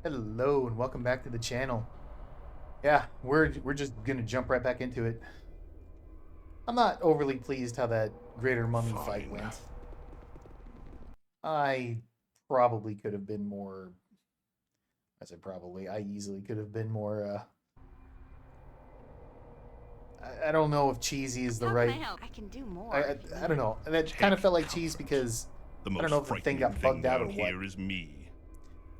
Hello and welcome back to the channel. Yeah, we're just gonna jump right back into it. I'm not overly pleased how that Greater Mummy fight Fine. went. I probably could have been more. I said probably. I easily could have been more. I don't know if cheesy is the How can I right. help? I can do more. I don't know. That kind of Take felt like cheese comfort. because The I don't most know if the thing frightening got thing bugged out or down what. here is me.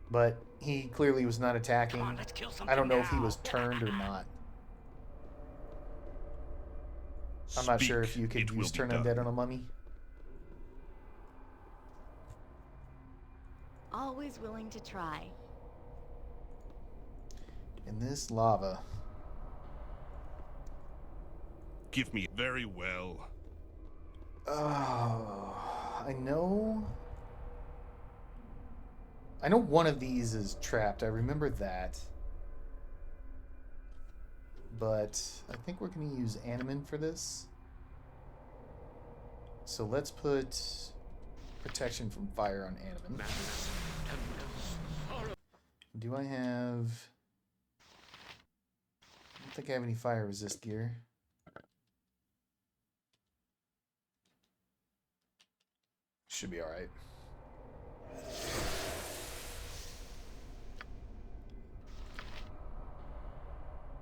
But he clearly was not attacking. Come on, let's kill something I don't know if he now. was turned or not. I'm not sure if you could It will use be turn done. undead on a mummy. Always willing to try. In this lava. Give me very well. Oh, I know. I know one of these is trapped. I remember that. But I think we're going to use Animan for this. So let's put protection from fire on Animan. Do I have... I don't think I have any fire resist gear. Should be alright.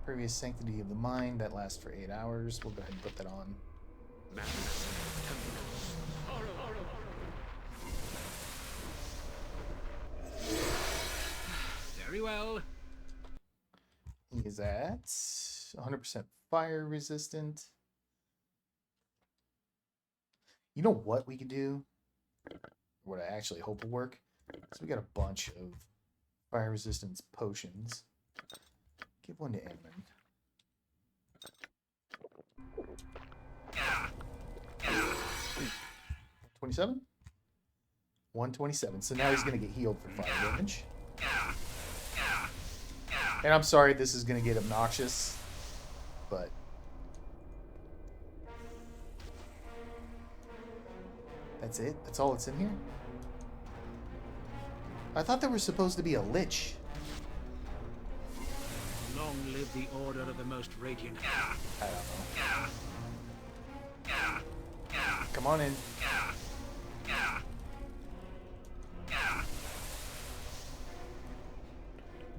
Previous Sanctity of the Mind, that lasts for 8 hours. We'll go ahead and put that on. Very well. He is at 100% fire resistant. You know what we could do? What I actually hope will work? So we got a bunch of fire resistance potions. Give one to Animan. 27? 127. So now he's going to get healed for fire damage. And I'm sorry this is going to get obnoxious, but... That's it? That's all that's in here? I thought there was supposed to be a lich. Long live the order of the most radiant. I don't know. Come on in.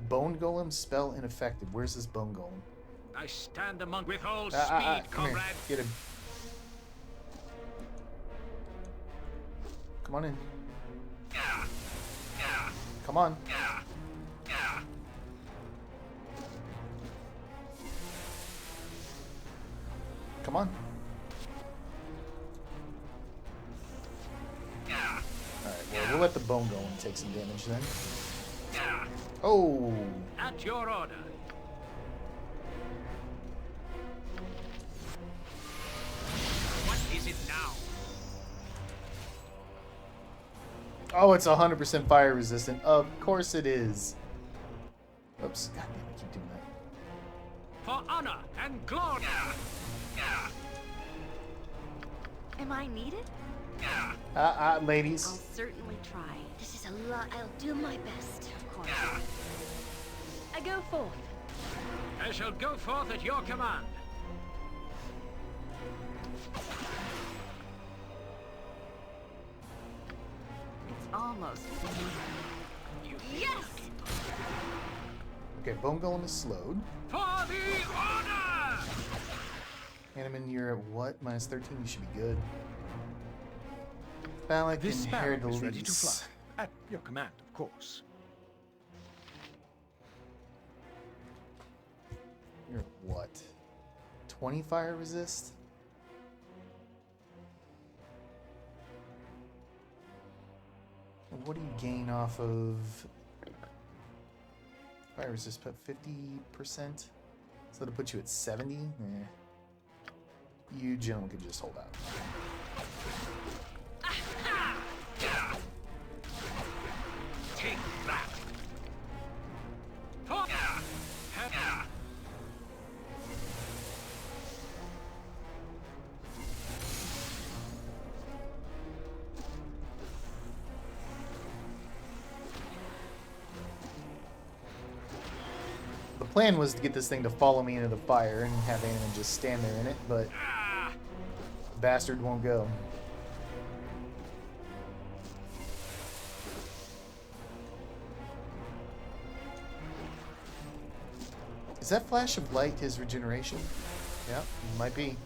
Bone Golem spell ineffective. Where's this Bone Golem? I stand among with all Come speed, here. comrade. Get him. Come on in. Come on. Come on. Alright, well, we'll let the Bone Golem take some damage then. Oh! At your order. What is it now? Oh, it's 100% fire resistant. Of course it is. Oops. God damn, I keep doing that. For honor and glory. Am I needed? Ladies. I'll certainly try. This is a lot. I'll do my best, of course. I go forth. I shall go forth at your command. It's almost. You Yes! Okay, Bone Golem is slowed. For the order! Animan, you're at what? Minus 13? You should be good. Balak This and sparrow is ready to Hercules. fly. At your command, of course. You're what? 20 fire resist? And what do you gain off of fire resist? Put 50%? So that'll put you at 70? Eh. You gentlemen could just hold out. Take that. For plan was to get this thing to follow me into the fire and have Animan just stand there in it, but the bastard won't go. Is that flash of light his regeneration? Yeah, might be.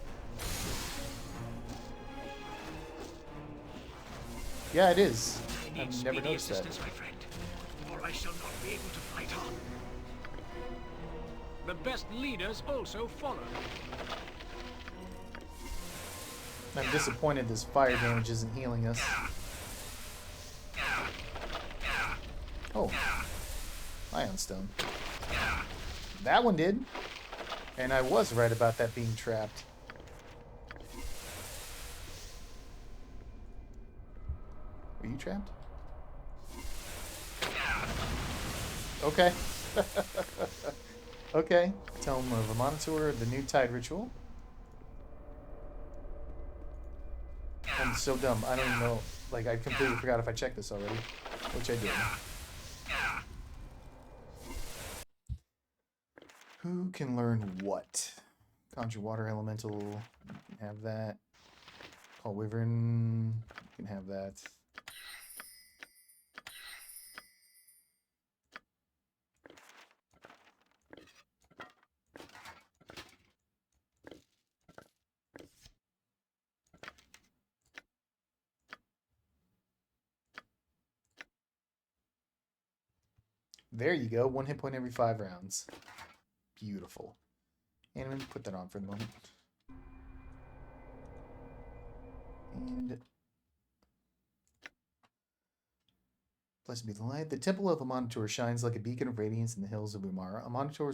Yeah, it is. I need I've never speedy noticed that. assistance, my friend, or I shall not be able to fight on. The best leaders also follow. I'm disappointed this fire damage isn't healing us. Oh. Ion Stone. That one did. And I was right about that being trapped. Are you trapped? Okay. Okay. Tome of a Monitor, the new Tide Ritual. I'm so dumb. I don't even know. Like, I completely forgot if I checked this already. Which I did. Who can learn what? Conjure Water Elemental. You can have that. Call Wyvern. You can have that. There you go. 1 hit point every 5 rounds. Beautiful. And I'm going to put that on for the moment. And blessed be the light. The Temple of Amonitor shines like a beacon of radiance in the hills of Umara. Amonitor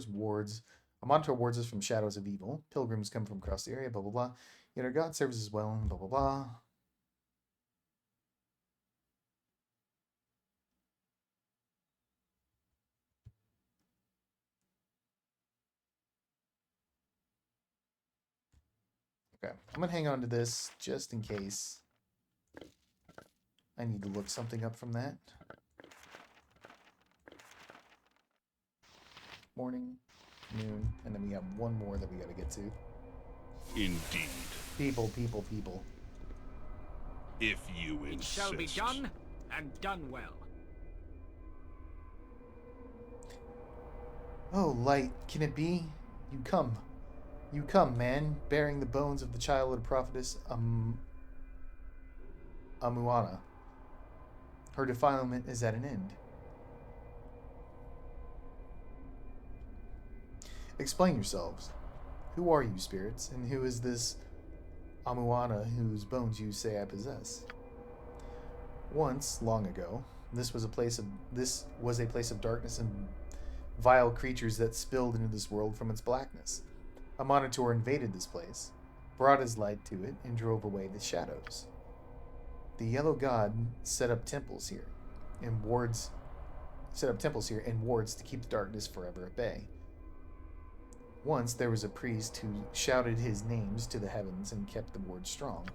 wards us from shadows of evil. Pilgrims come from across the area, blah, blah, blah. Yet our God serves us well, blah, blah, blah. Okay, I'm going to hang on to this just in case I need to look something up from that. Morning, noon, and then we have one more that we got to get to. Indeed. People, people, people. If you It insist. shall be done, and done well. Oh, light, can it be? You come. You come, man, bearing the bones of the childhood prophetess Amuana. Her defilement is at an end. Explain yourselves. Who are you, spirits, and who is this Amuana whose bones you say I possess? Once, long ago, this was a place of darkness and vile creatures that spilled into this world from its blackness. A monitor invaded this place, brought his light to it, and drove away the shadows. The Yellow God set up temples here and wards to keep the darkness forever at bay. Once there was a priest who shouted his names to the heavens and kept the ward strong.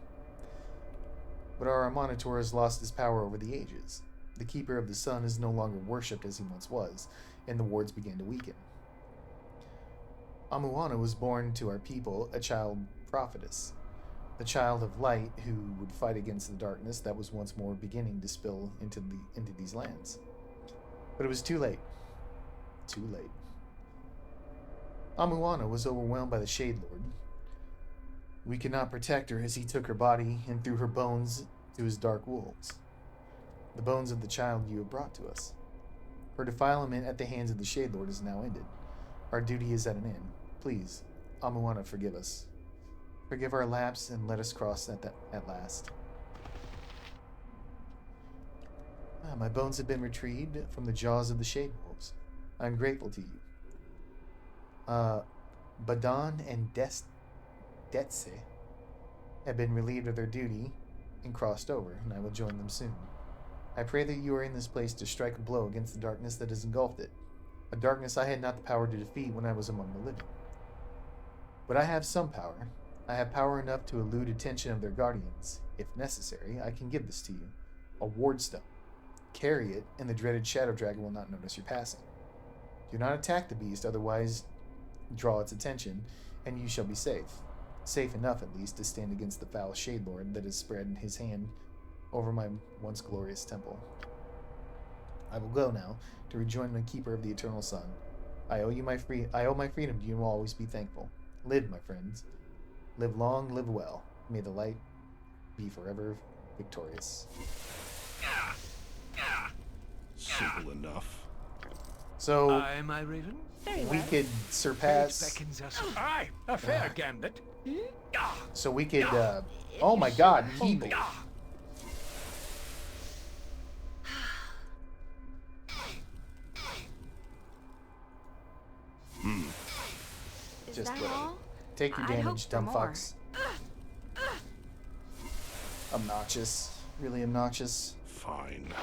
But our monitor has lost his power over the ages. The keeper of the sun is no longer worshipped as he once was, and the wards began to weaken. Amuana was born to our people a child prophetess, the child of light who would fight against the darkness that was once more beginning to spill into these lands. But it was too late. Too late. Amuana was overwhelmed by the Shade Lord. We could not protect her as he took her body and threw her bones to his dark wolves. The bones of the child you have brought to us. Her defilement at the hands of the Shade Lord is now ended. Our duty is at an end. Please, Amuana, forgive us. Forgive our lapse and let us cross at last. My bones have been retrieved from the jaws of the Shade Wolves. I am grateful to you. Badan and Detse have been relieved of their duty and crossed over, and I will join them soon. I pray that you are in this place to strike a blow against the darkness that has engulfed it, a darkness I had not the power to defeat when I was among the living. But I have some power. I have power enough to elude attention of their guardians. If necessary, I can give this to you. A ward stone. Carry it, and the dreaded Shadow Dragon will not notice your passing. Do not attack the beast, otherwise draw its attention, and you shall be safe. Safe enough, at least, to stand against the foul Shade Lord that has spread his hand over my once glorious temple. I will go now to rejoin the Keeper of the Eternal Sun. I owe my freedom to you and will always be thankful. Live, my friends. Live long, live well. May the light be forever victorious. Simple enough. So Aye, my raven. we could Fate surpass. beckons us. Aye, a fair gambit. So we could. Oh my God, people! Is Just that all? take your I'd hope damage, for dumb more. fucks. Obnoxious, really obnoxious. Fine.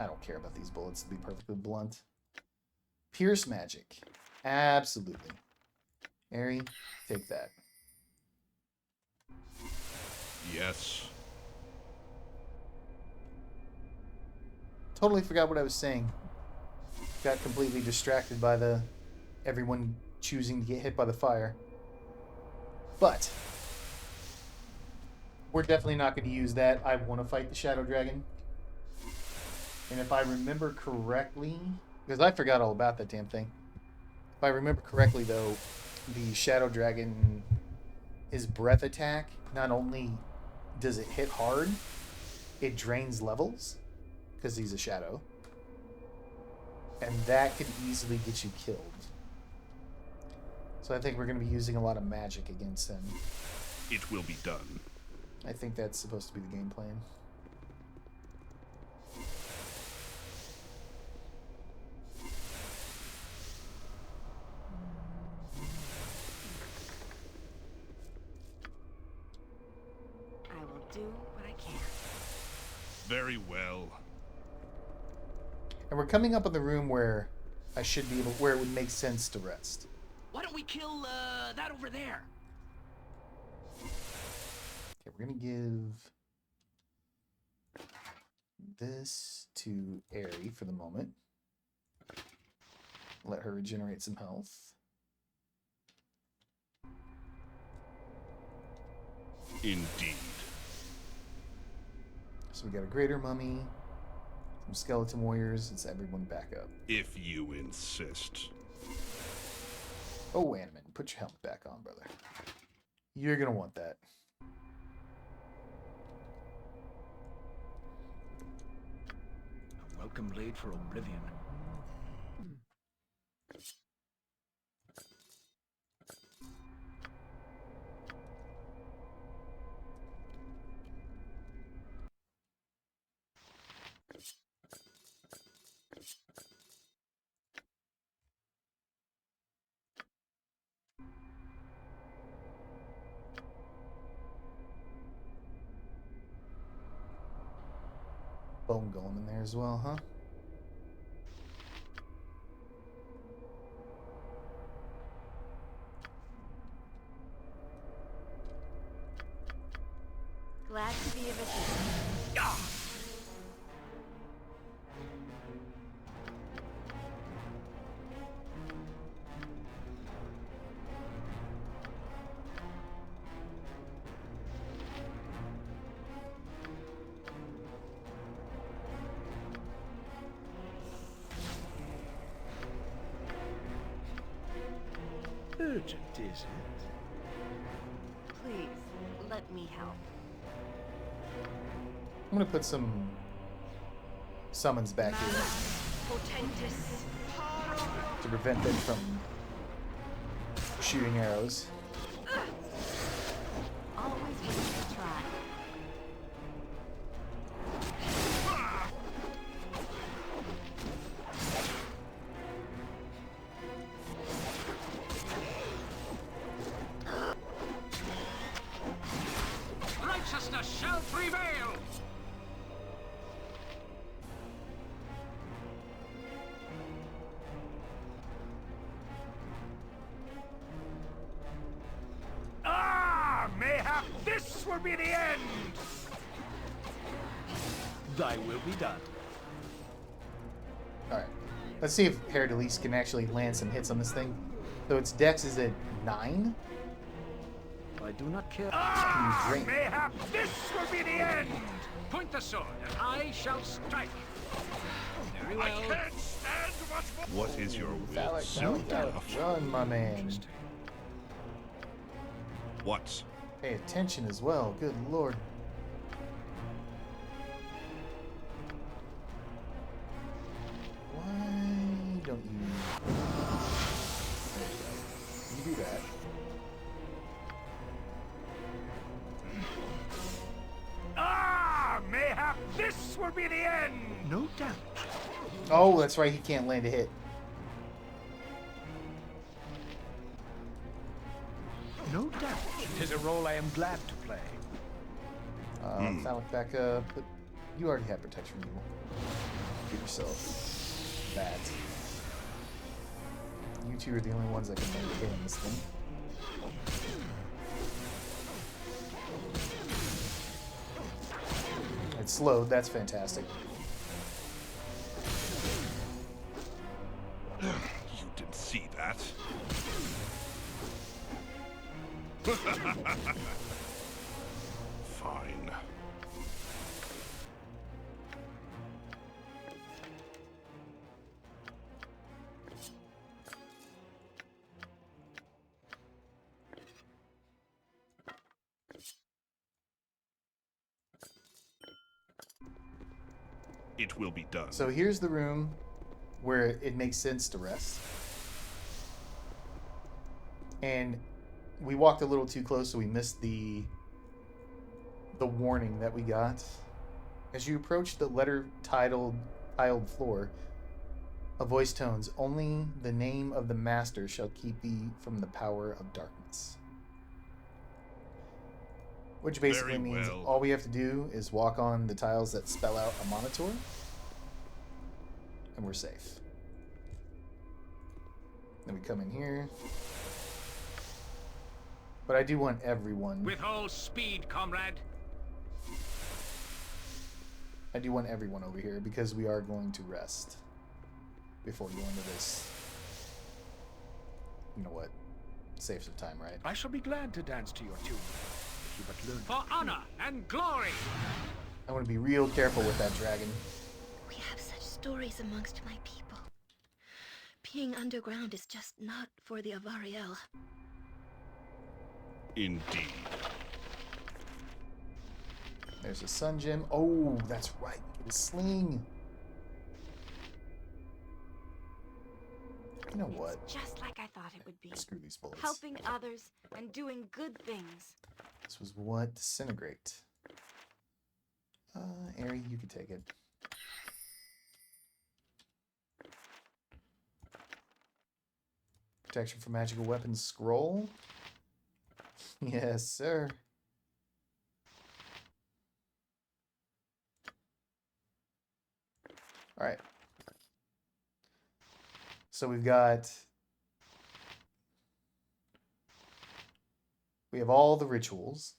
I don't care about these bullets, to be perfectly blunt. Pierce magic. Absolutely. Ari, take that. Yes. Totally forgot what I was saying. Got completely distracted by everyone choosing to get hit by the fire. But we're definitely not going to use that. I want to fight the Shadow Dragon. And if I remember correctly, because I forgot all about that damn thing. If I remember correctly, though, the Shadow Dragon, his breath attack, not only does it hit hard, it drains levels, because he's a shadow. And that could easily get you killed. So I think we're going to be using a lot of magic against him. It will be done. I think that's supposed to be the game plan. I will do what I can. Very well. And we're coming up on the room where I should be able, where it would make sense to rest. Why don't we kill that over there? Okay, we're gonna give this to Aerie for the moment. Let her regenerate some health. Indeed. So we got a greater mummy, some skeleton warriors. Let's everyone back up. If you insist. Oh, Animan, put your helmet back on, brother. You're gonna want that. A welcome blade for oblivion. Bone golem in there as well, huh? Glad to be of assistance. Urgent, is it? Please, let me help. I'm gonna put some summons back here Potentis. to prevent them from shooting arrows. Always worth a try. Righteousness shall prevail! Mayhap this will be the end! Thy will be done. Alright. Let's see if Hercules can actually land some hits on this thing. So its dex is at 9. I do not care. Drink. Mayhap this will be the end! Point the sword, and I shall strike. Very well. I can't stand much more. What is your will? Phallic, Soon phallic. enough. Run, my man. Interesting. What? Pay attention as well. Good lord. Why don't you... There you go. You do that. Mayhap this will be the end! No doubt. Oh, that's right. He can't land a hit. No doubt. It is a role I am glad to play. Phallic back up. But you already have protection. You give yourself that. You two are the only ones that can make a hit on this thing. It's slowed. That's fantastic. You didn't see that. Fine. It will be done. So here's the room where it makes sense to rest. And we walked a little too close, so we missed the warning that we got. As you approach the tiled floor, a voice tones, "Only the name of the master shall keep thee from the power of darkness." Which basically Very means well. all we have to do is walk on the tiles that spell out a monitor, and we're safe. Then we come in here. But I do want everyone. With all speed, comrade. I do want everyone over here because we are going to rest before we go into this. You know what? Saves some time, right? I shall be glad to dance to your tune. If you but learn. For honor and glory! I want to be real careful with that dragon. We have such stories amongst my people. Being underground is just not for the Avariel. Indeed. There's a sun gem. Oh, that's right. We get a sling. You know what? It's just like I thought it would be. Screw these bullets. Helping others and doing good things. This was what? Disintegrate. Aerie, you can take it. Protection from magical weapons scroll. Yes, sir. All right. So we have all the rituals.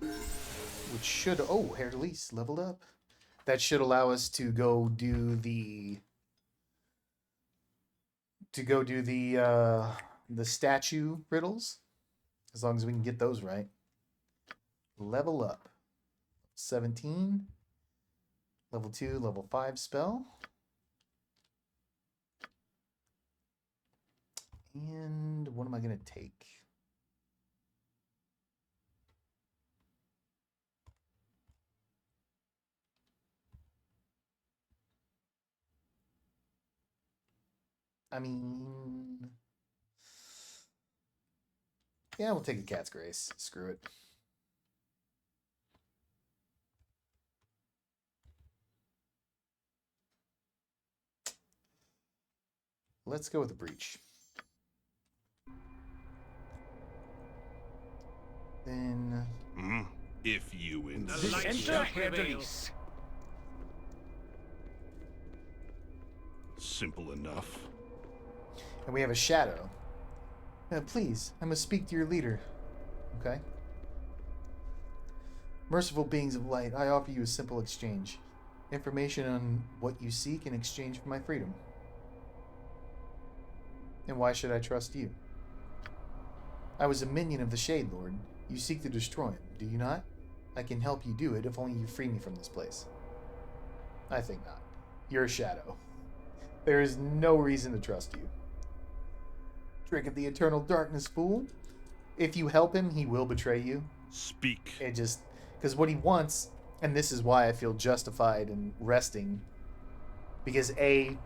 Which should, oh, Hercules leveled up. That should allow us to go do the statue riddles, as long as we can get those right. Level up. 17. Level 2, level 5 spell. And what am I going to take? I mean, yeah, we'll take a Cat's Grace. Screw it. Let's go with the Breach. Then, If you The insist. light Enter strike Hercules. prevails. Simple enough. and we have a shadow. Please, I must speak to your leader. Okay. Merciful beings of light, I offer you a simple exchange. Information on what you seek in exchange for my freedom. And why should I trust you? I was a minion of the Shade Lord. You seek to destroy him, do you not? I can help you do it if only you free me from this place. I think not. You're a shadow. There is no reason to trust you. Trick of the eternal darkness, fool. If you help him, he will betray you. Speak. It just... Because what he wants, and this is why I feel justified in resting, because A,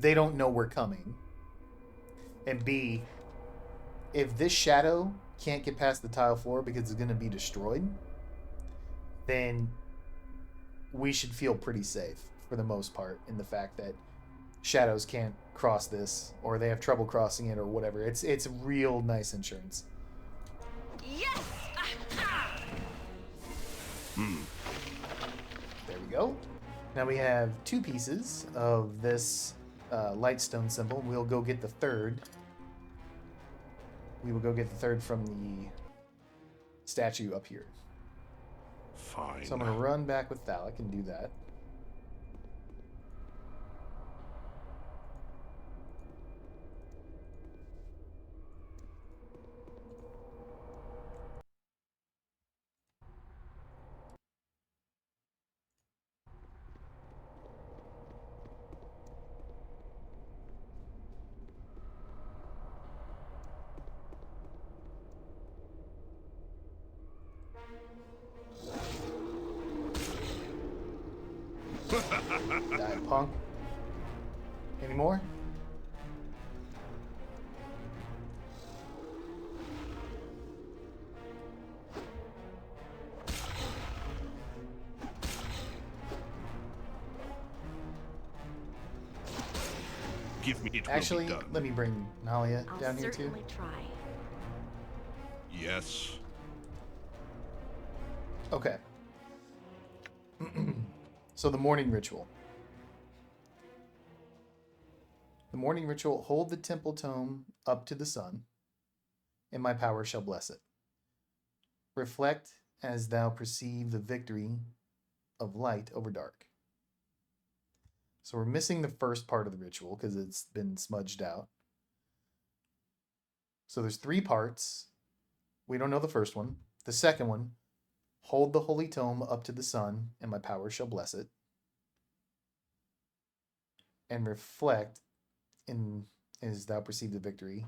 they don't know we're coming. And B, if this shadow can't get past the tile floor because it's going to be destroyed, then we should feel pretty safe for the most part in the fact that shadows can't cross this, or they have trouble crossing it, or whatever. It's real nice insurance. Yes! There we go. Now we have 2 pieces of this lightstone symbol. We'll go get the third. We will go get the third from the statue up here. Fine. So I'm going to run back with Thalic and do that. Die, punk. Any more? Give me it. Actually, will be done. let me bring Nalia I'll down here too. certainly try. Yes. Okay. So the morning ritual. The morning ritual, hold the temple tome up to the sun, and my power shall bless it. Reflect as thou perceive the victory of light over dark. So we're missing the first part of the ritual because it's been smudged out. So there's 3 parts. We don't know the first one. The second one, hold the holy tome up to the sun, and my power shall bless it. And reflect in as thou perceive the victory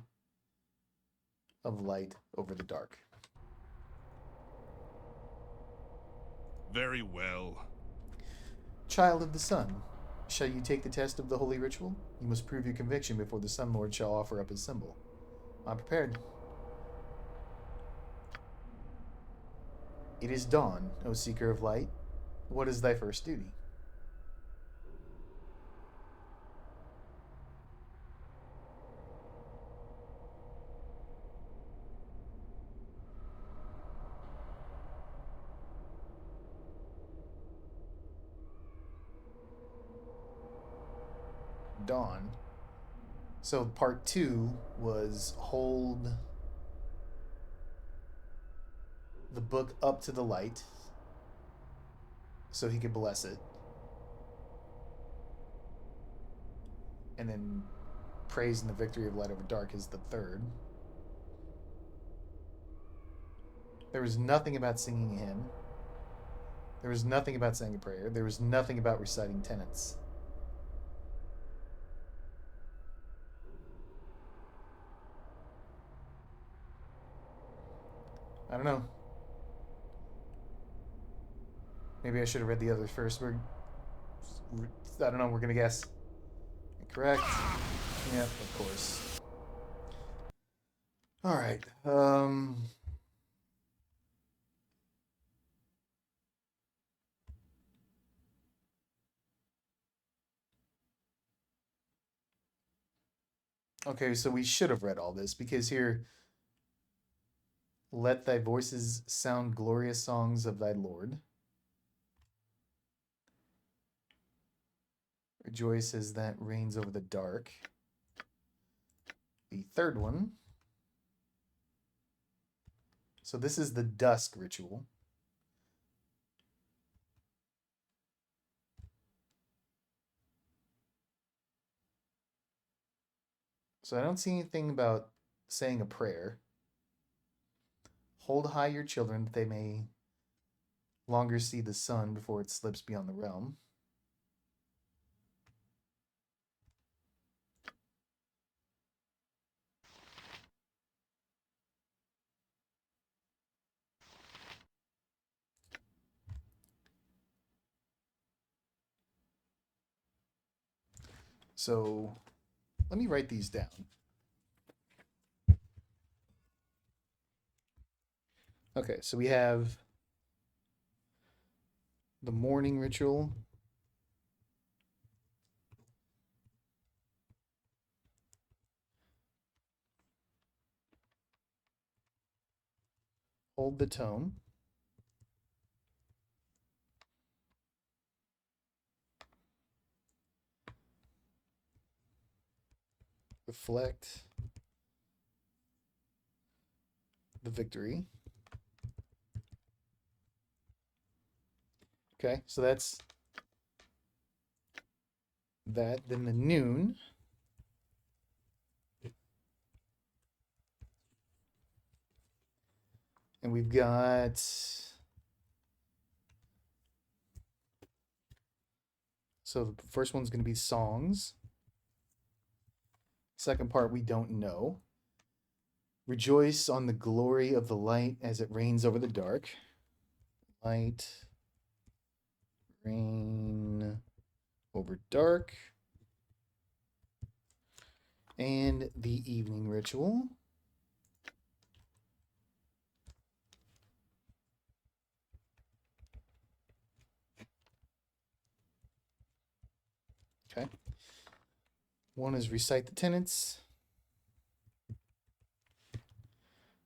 of light over the dark. Very well. Child of the sun, shall you take the test of the holy ritual? You must prove your conviction before the Sun Lord shall offer up his symbol. I'm prepared. It is dawn, O seeker of light. What is thy first duty? Dawn. So part 2 was hold the book up to the light so he could bless it. And then praise in the victory of light over dark is the third. There was nothing about singing a hymn. There was nothing about saying a prayer. There was nothing about reciting tenets. I don't know. Maybe I should have read the others first. I don't know, we're gonna guess. Correct. Yep, of course. Alright. Okay, so we should have read all this because here, let thy voices sound glorious songs of thy Lord. Rejoice as that reigns over the dark. The third one. So this is the dusk ritual. So I don't see anything about saying a prayer. Hold high your children that they may longer see the sun before it slips beyond the realm. So let me write these down. Okay, so we have the morning ritual. Hold the tone. Reflect the victory. Okay, so that's that. Then the noon. And we've got so the first one's going to be songs. Second part we don't know. Rejoice on the glory of the light as it reigns over the dark. Light, reign over dark. And the evening ritual. Okay. One is recite the tenets.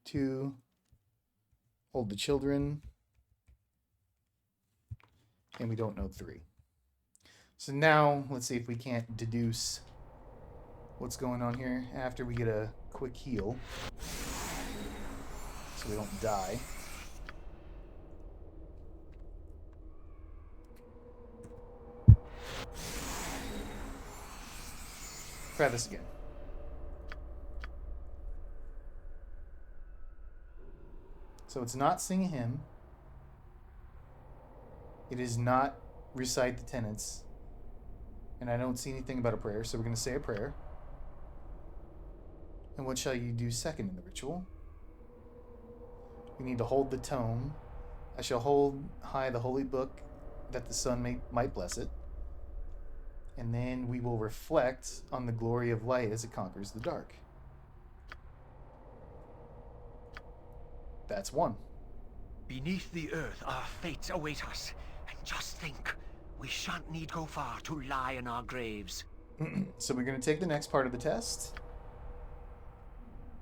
2, hold the children. And we don't know 3. So now let's see if we can't deduce what's going on here after we get a quick heal so we don't die. Try this again. So it's not sing a hymn. It is not recite the tenets. And I don't see anything about a prayer, so we're going to say a prayer. And what shall you do second in the ritual? We need to hold the tone. I shall hold high the holy book that the sun might bless it. And then we will reflect on the glory of light as it conquers the dark. That's 1. Beneath the earth, our fates await us. And just think, we shan't need go far to lie in our graves. So we're going to take the next part of the test.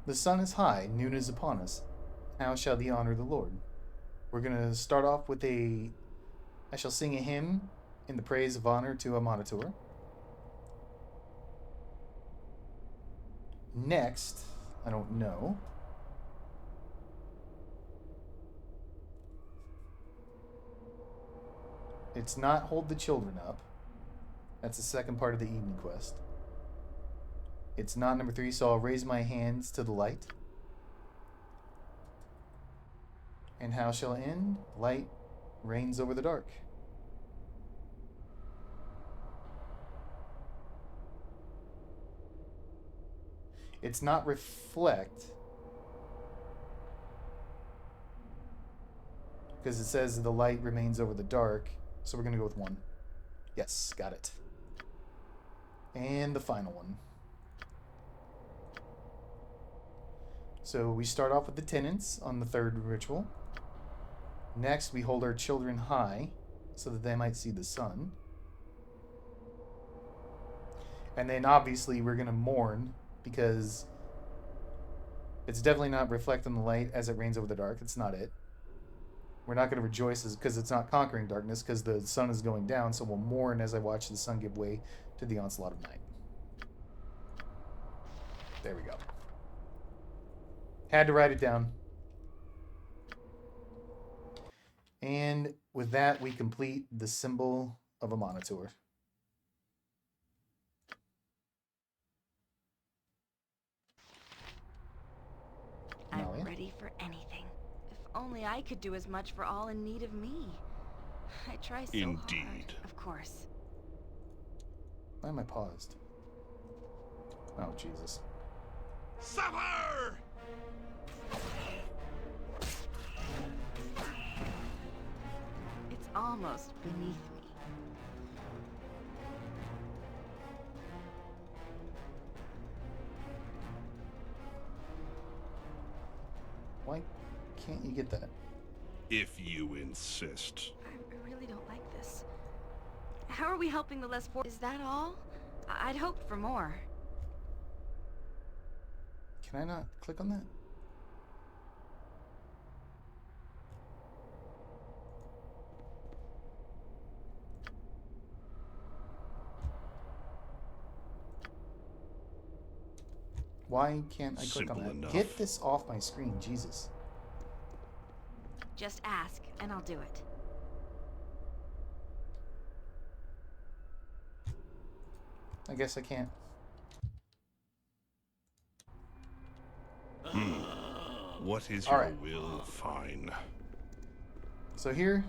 The sun is high, noon is upon us. How shall thee honor the Lord? We're going to start off with I shall sing a hymn in the praise of honor to a monitor. Next, I don't know. It's not hold the children up. That's the second part of the evening quest. It's not number 3, so I'll raise my hands to the light. And how shall it end? Light reigns over the dark. It's not reflect. Because it says the light remains over the dark. So we're going to go with 1. Yes, got it. And the final one. So we start off with the tenets on the third ritual. Next, we hold our children high so that they might see the sun. And then obviously we're going to mourn because it's definitely not reflect on the light as it reigns over the dark. It's not it. We're not going to rejoice because it's not conquering darkness because the sun is going down. So we'll mourn as I watch the sun give way to the onslaught of night. There we go. Had to write it down. And with that, we complete the symbol of a monitor. I'm Malia? ready for anything. If only I could do as much for all in need of me. I try so hard, Indeed. of course. Why am I paused? Oh, Jesus. Suffer! It's almost beneath me. Why can't you get that? If you insist. I really don't like this. How are we helping the less fortunate? Is that all? I'd hoped for more. Can I not click on that? Why can't I click Simple on that? enough. Get this off my screen, Jesus. Just ask, and I'll do it. I guess I can't. What is All your right. will? Fine. So here,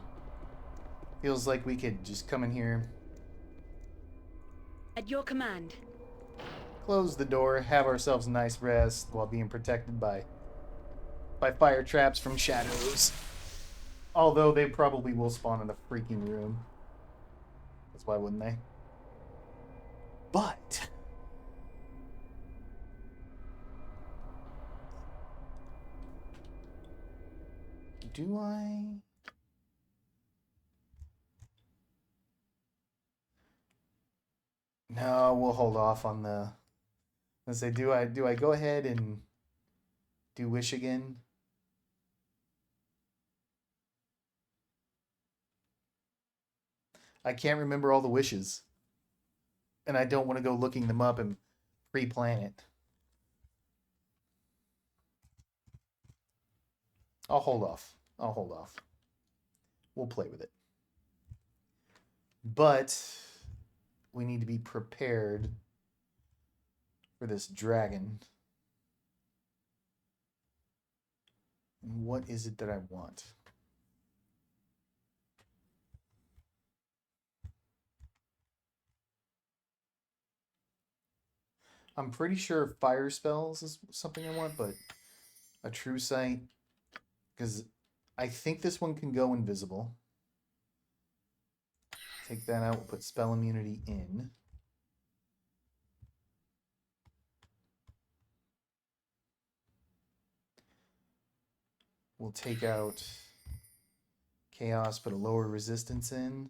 feels like we could just come in here, At your command. close the door, have ourselves a nice rest while being protected by fire traps from shadows. Although they probably will spawn in the freaking room. That's why wouldn't they? But do I? No, we'll hold off on the. Let's say, do I go ahead and do wish again? I can't remember all the wishes, and I don't want to go looking them up and pre-plan it. I'll hold off. We'll play with it. But we need to be prepared for this dragon. And what is it that I want? I'm pretty sure fire spells is something I want, but a true sight, because I think this one can go invisible. Take that out, we'll put spell immunity in. We'll take out chaos, put a lower resistance in.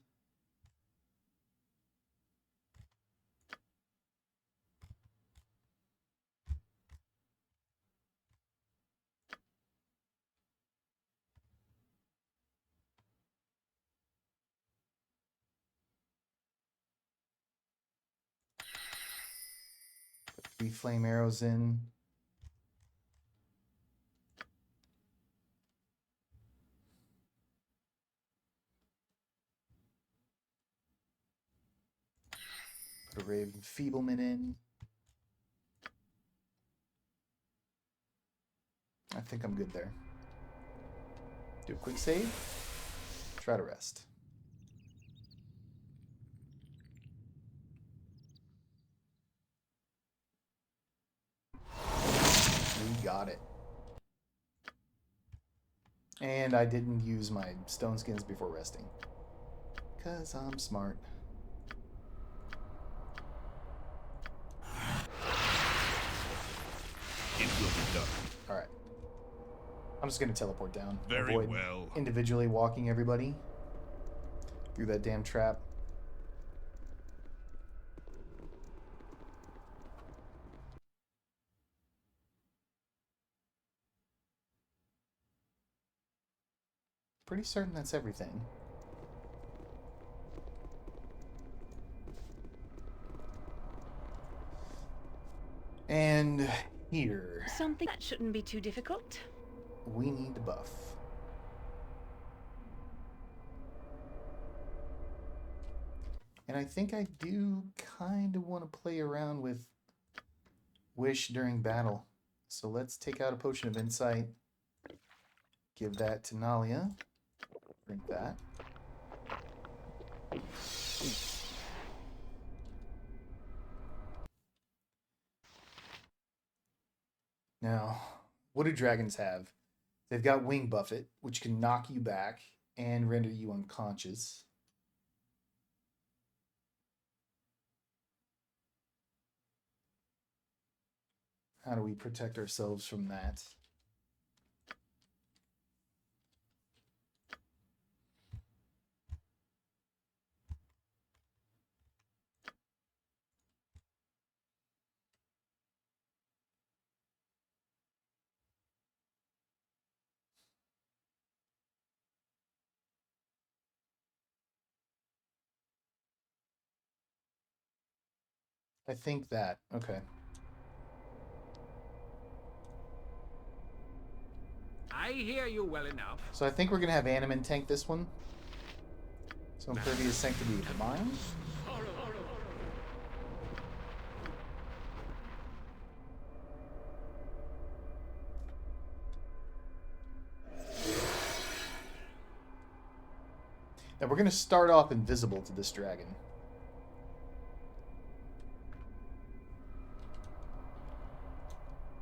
Put 3 flame arrows in. Put a ray of enfeeblement in. I think I'm good there. Do a quick save. Try to rest. We got it. And I didn't use my stone skins before resting. Because I'm smart. It will be done. Alright. I'm just going to teleport down. Very Avoid well. individually walking everybody through that damn trap. Pretty certain that's everything. And here, Something that shouldn't be too difficult. we need to buff. And I think I do kind of want to play around with Wish during battle. So let's take out a Potion of Insight. Give that to Nalia. Drink that. Now, what do dragons have? They've got Wing Buffet, which can knock you back and render you unconscious. How do we protect ourselves from that? I think that. Okay. I hear you well enough. So I think we're going to have Animan tank this one. So Impervious Sanctity of the Mind. Now we're going to start off invisible to this dragon.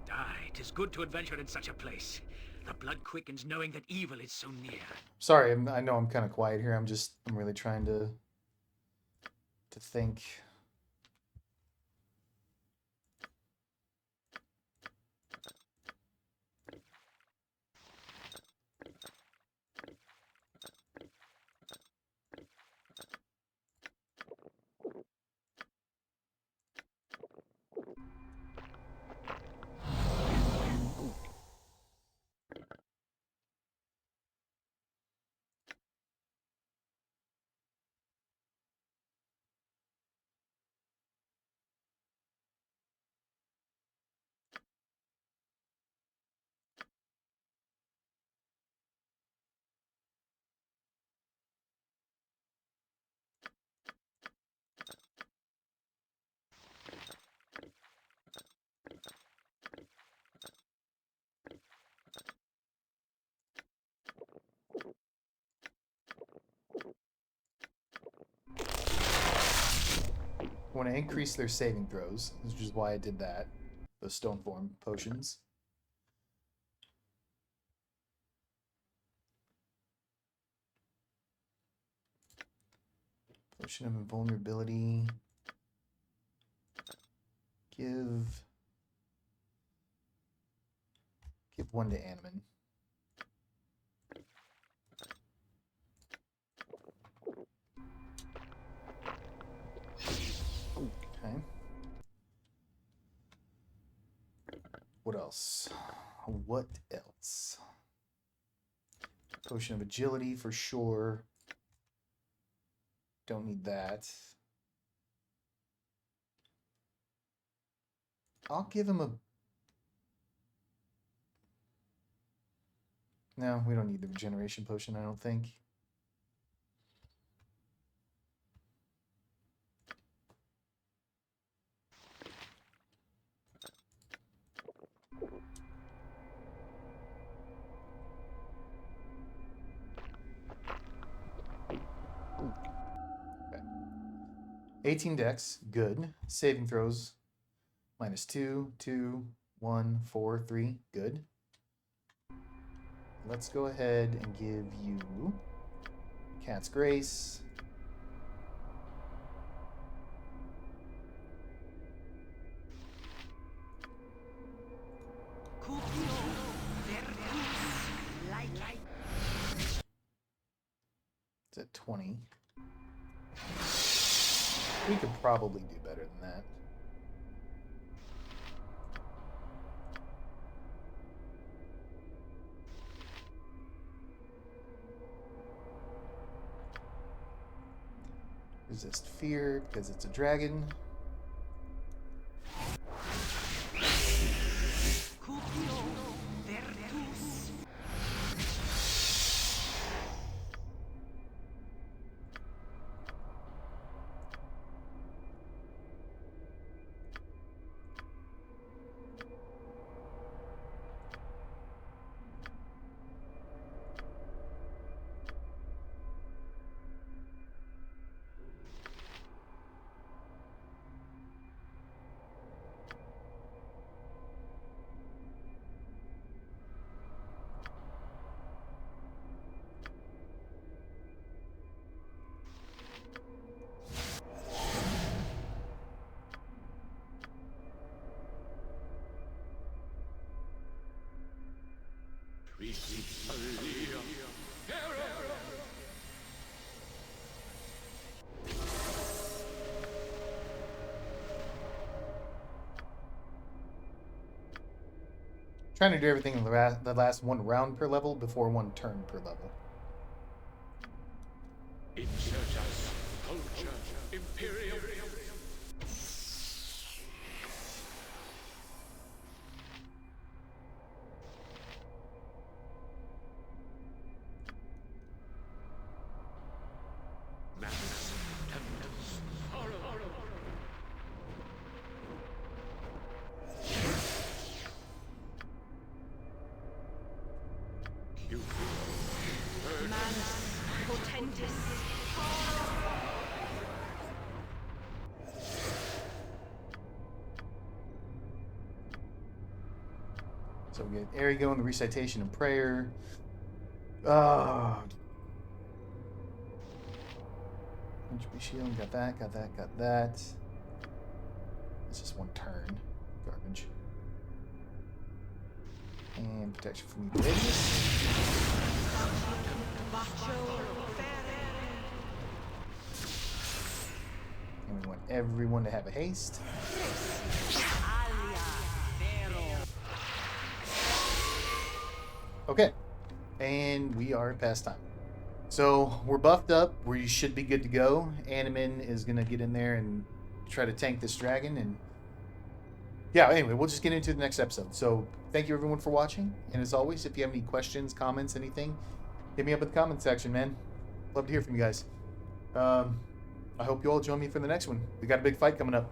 Aye, 'tis good to adventure in such a place. The blood quickens knowing that evil is so near. Sorry, I know I'm kind of quiet here. I'm really trying to think. I want to increase their saving throws, which is why I did that. Those stone form potions. Potion of invulnerability. Give one to Animan. Okay. What else? What else? Potion of agility for sure. Don't need that. I'll give him a... No, we don't need the regeneration potion, I don't think. Okay. 18 dex, good. Saving throws, -2, 2, 1, 4, 3, good. Let's go ahead and give you Cat's Grace. It's at 20. We could probably do better than that. Resist fear because it's a dragon. Trying to do everything in the last one round per level before one turn per level. Insurgents, culture, imperial. Mass temples, horror. You Manus Potentis. So we get Arigo and the recitation and prayer. Entropy shield, got that. It's just one turn. Garbage. And protection from mutilators. And we want everyone to have a haste. Okay. And we are past time. So we're buffed up. We should be good to go. Animin is going to get in there and try to tank this dragon. And yeah, anyway, we'll just get into the next episode. So thank you everyone for watching. And as always, if you have any questions, comments, anything, hit me up in the comment section, man. Love to hear from you guys. I hope you all join me for the next one. We got a big fight coming up.